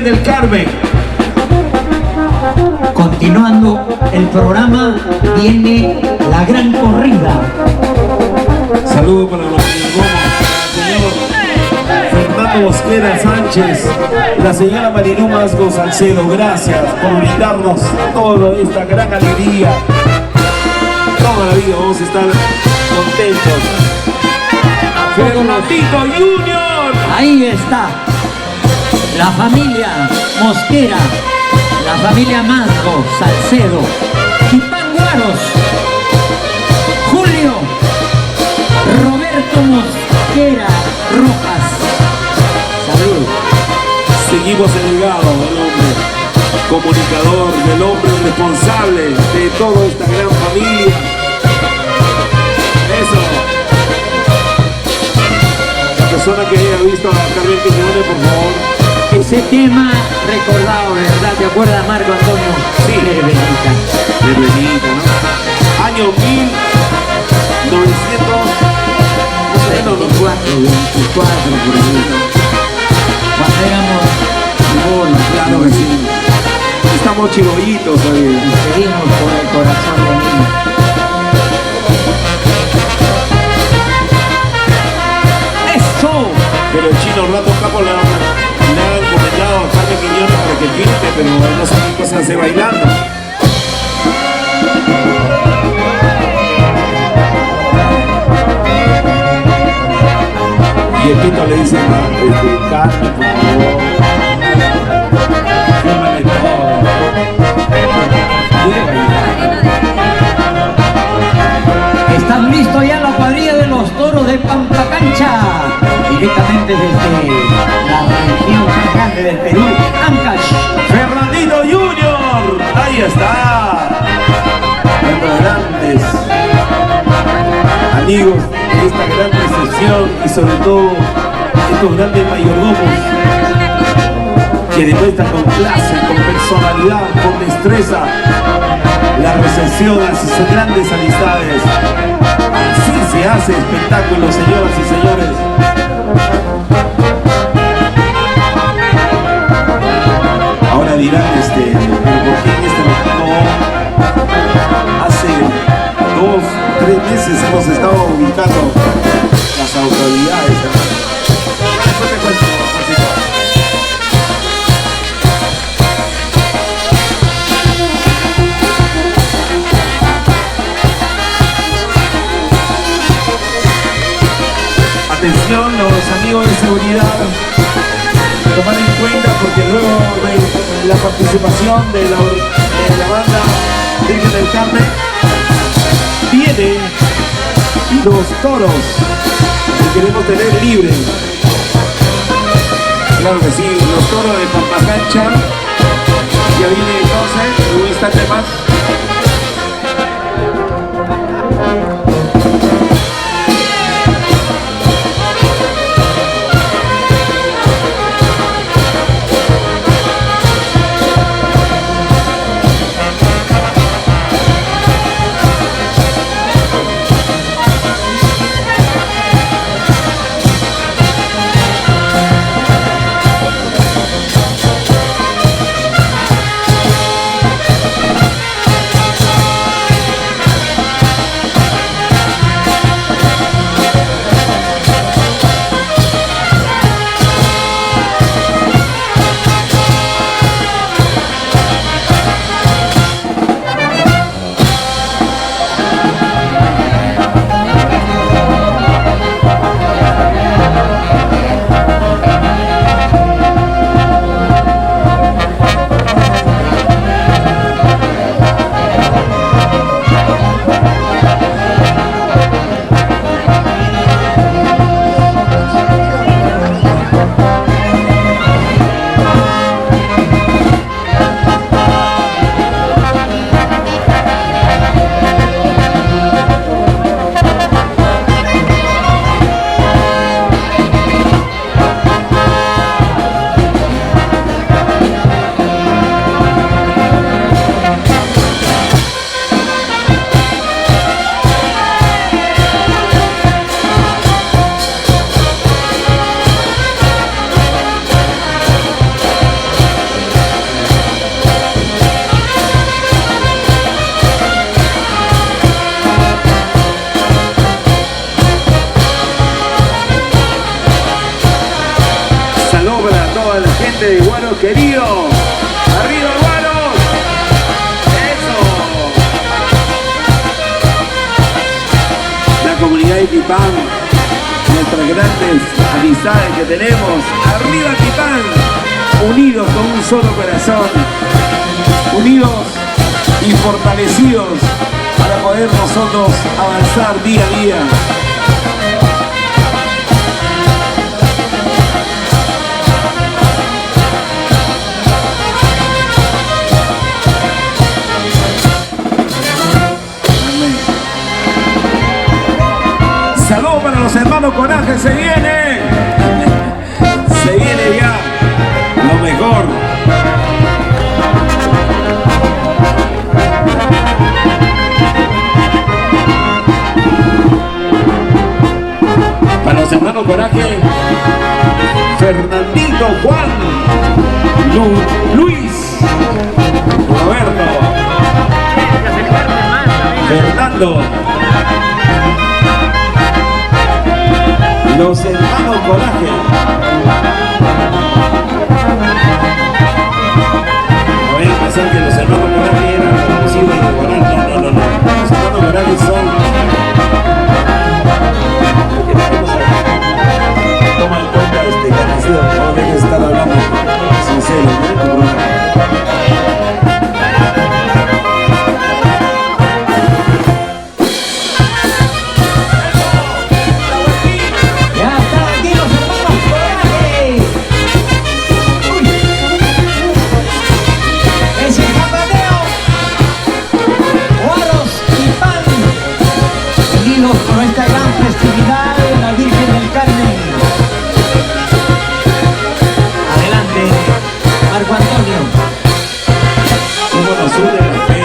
Virgen del Carmen. Continuando el programa, viene la gran corrida. Saludos para los señor Fernando Mosquera Sánchez, la señora Marilú Masgo Salcedo. Gracias por brindarnos toda esta gran alegría. Toda la vida vamos a estar contentos. Fernandito Junior. Ahí está la familia Mosquera, la familia Masgo Salcedo, Chipanguaros, Julio Roberto Mosquera Rojas. Salud. Seguimos el legado del hombre comunicador, del hombre responsable de toda esta gran familia. Eso. La persona que haya visto a Carmen Quiñones, por favor. Ese tema recordado, ¿verdad? ¿Te acuerdas, Marco Antonio? Sí. Benita. De Benita, ¿no? Año 24, 24, por ahí. Cuando éramos chibolos, claro que sí. Estamos chibollitos hoy. y seguimos por el corazón de niño. ¡Eso! Pero el chino rato capo le han comentado a Carmen Quiñones para que pinte, pero él no sabe qué se hace bailando. Y el Tito le dice, Carmen, por favor, fírmale todo. ¿Están listos ya la cuadrilla de los toros de Pampacancha? Directamente desde la región más grande del Perú, Ancash. Fernandito Junior, ahí está. Los grandes amigos de esta gran recepción y sobre todo estos grandes mayordomos que demuestran con clase, con personalidad, con destreza la recepción a sus grandes amistades. Así se hace espectáculo, señoras y señores. Ahora dirán, pero ¿por qué en este momento hace 2, 3 meses hemos estado ubicando las autoridades? Después te cuento, Juancito. Atención los amigos de seguridad, tomar en cuenta porque luego de la participación de la banda Virgen del Carmen vienen los toros que queremos tener libres. Claro que sí, los toros de Pampacancha. Ya viene entonces, un instante más. queridos. ¡Arriba, hermanos! ¡Eso! La comunidad de Tipán, nuestras grandes amistades que tenemos. ¡Arriba, Tipán! Unidos con un solo corazón. Unidos y fortalecidos para poder nosotros avanzar día a día. Saludos para los hermanos Coraje, se viene ya lo mejor. Para los hermanos Coraje, Fernandito, Juan, Luis, Roberto, Fernando. Los hermanos Coraje. No voy a pensar que los hermanos Coraje eran conocidos en el Coral. No. Los hermanos Coraje son... Toma en cuenta Carnicero, no dejes de estar hablando sincero, ¿no? Con esta gran festividad de la Virgen del Carmen. Adelante, Marco Antonio. ¿Cómo nos une la fe?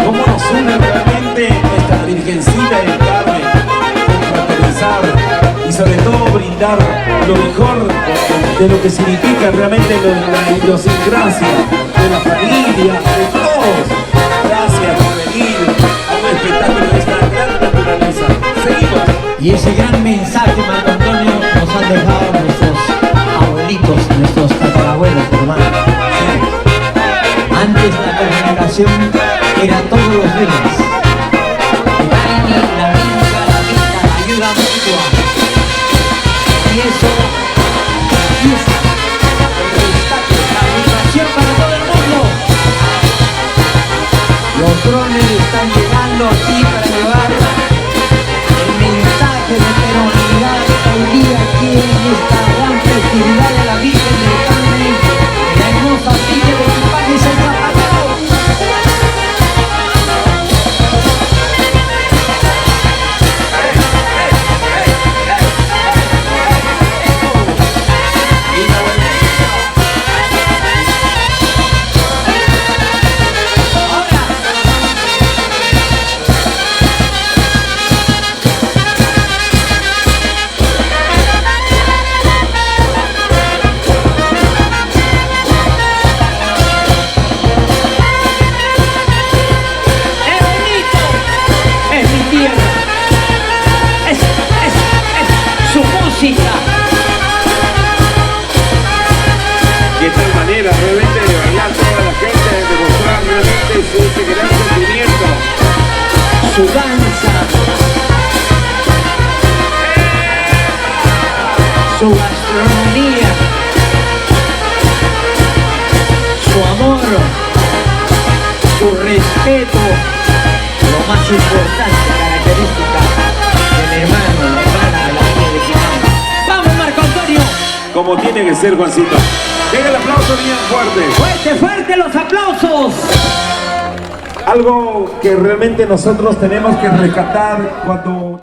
¿Cómo nos une realmente esta Virgencita del Carmen? Confraternizar y sobre todo brindar lo mejor de lo que significa realmente la idiosincrasia de la familia, de todos. Gracias por venir a un espectáculo de esta gran naturaleza. Seguimos. Y ese gran mensaje, Marco Antonio, nos han dejado nuestros abuelitos, nuestros tatarabuelos, hermano. Antes la comunicación era todos los días. La vida, la ayuda mutua. Y eso empieza el rescate, la educación para todo el mundo. Los drones están llegando aquí para llevar el mensaje de peronidad hoy día aquí en esta gran festividad de la Virgen del Carmen, la hermosa villa de Tipán y San Zapatero. De tal manera realmente de bailar toda la gente, de demostrar realmente ese gran sentimiento, Su danza, su gastronomía, su amor, su respeto, lo más importante, característica del hermano, la hermana de la Virgen de Tipán. ¡Vamos, Marco Antonio! como tiene que ser, Juancito. Venga el aplauso bien fuerte. ¡Fuerte, fuerte los aplausos! Algo que realmente nosotros tenemos que rescatar cuando